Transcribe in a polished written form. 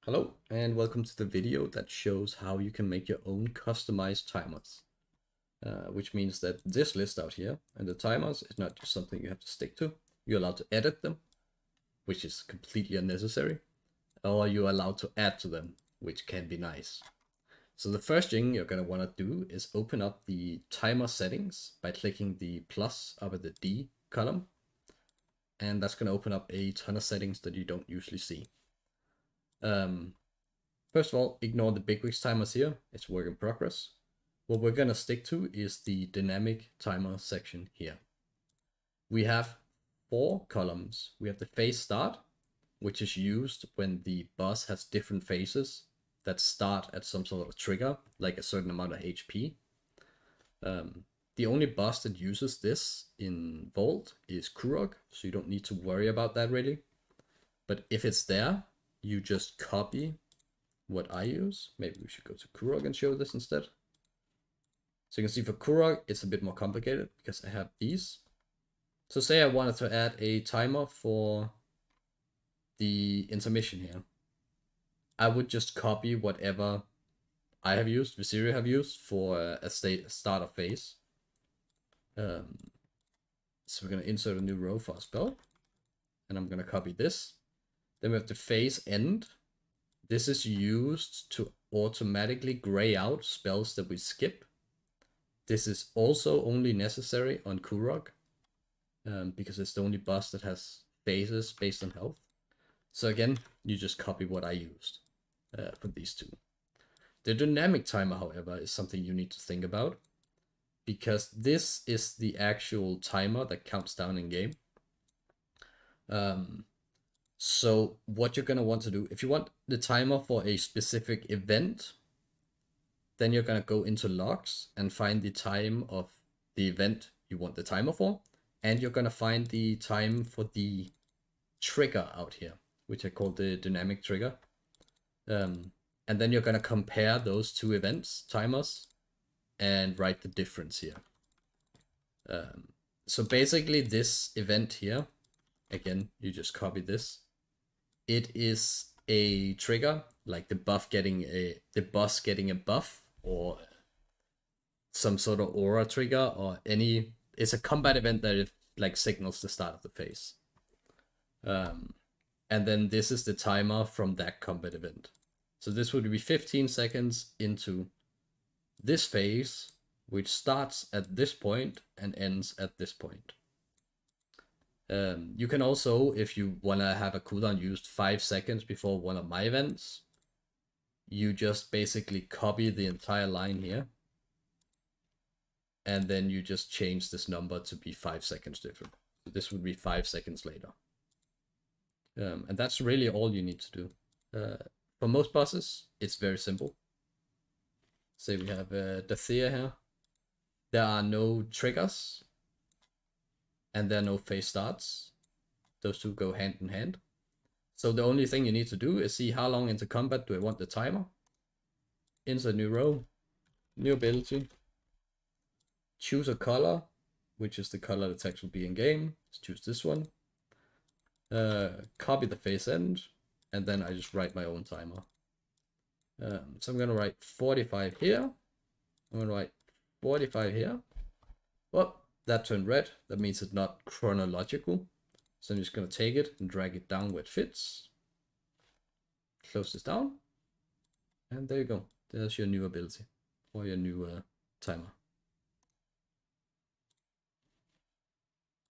Hello and welcome to the video that shows how you can make your own customized timers. Which means that this list out here and the timers is not just something you have to stick to. You're allowed to edit them, which is completely unnecessary, or you're allowed to add to them, which can be nice. So the first thing you're going to want to do is open up the timer settings by clicking the plus up at the D column. And that's going to open up a ton of settings that you don't usually see. First of all, ignore the bigwigs timers here. It's work in progress. What we're going to stick to is the dynamic timer section here. We have 4 columns. We have the phase start, which is used when the boss has different phases that start at some sort of trigger, like a certain amount of HP. The only boss that uses this in Vault is Kurog, so you don't need to worry about that really. But if it's there, you just copy what I use. Maybe we should go to Kurog and show this instead. So you can see for Kurog, it's a bit more complicated because I have these. So say I wanted to add a timer for the intermission here. I would just copy whatever I have used, Viserio have used for a start of phase. So we're going to insert a new row for a spell. And I'm going to copy this. Then we have the phase end. This is used to automatically gray out spells that we skip. This is also only necessary on Kurog, because it's the only boss that has phases based on health. So again, you just copy what I used for these two. The dynamic timer, however, is something you need to think about, because this is the actual timer that counts down in game. So what you're going to want to do, if you want the timer for a specific event, then you're going to go into logs and find the time of the event you want the timer for. And you're going to find the time for the trigger out here, which I call the dynamic trigger. And then you're going to compare those two events, timers, and write the difference here. So basically this event here, again, you just copy this. It is a trigger, like the boss getting a buff, or some sort of aura trigger, or it's a combat event that it like signals the start of the phase. And then this is the timer from that combat event. So this would be 15 seconds into this phase, which starts at this point and ends at this point. You can also, if you want to have a cooldown used 5 seconds before one of my events, you just basically copy the entire line here. And then you just change this number to be 5 seconds different. So this would be 5 seconds later. And that's really all you need to do. For most bosses, it's very simple. Say we have Dathea here. There are no triggers. And there are no phase starts. Those two go hand in hand. So the only thing you need to do is see how long into combat do I want the timer. Insert new row, new ability. Choose a color, which is the color that's actually be in game. Let's choose this one. Copy the phase end, and then I just write my own timer. So I'm going to write 45 here. I'm going to write 45 here. Well, that turned red. That means it's not chronological. So I'm just going to take it and drag it down where it fits. Close this down. And there you go. There's your new ability, or your new timer.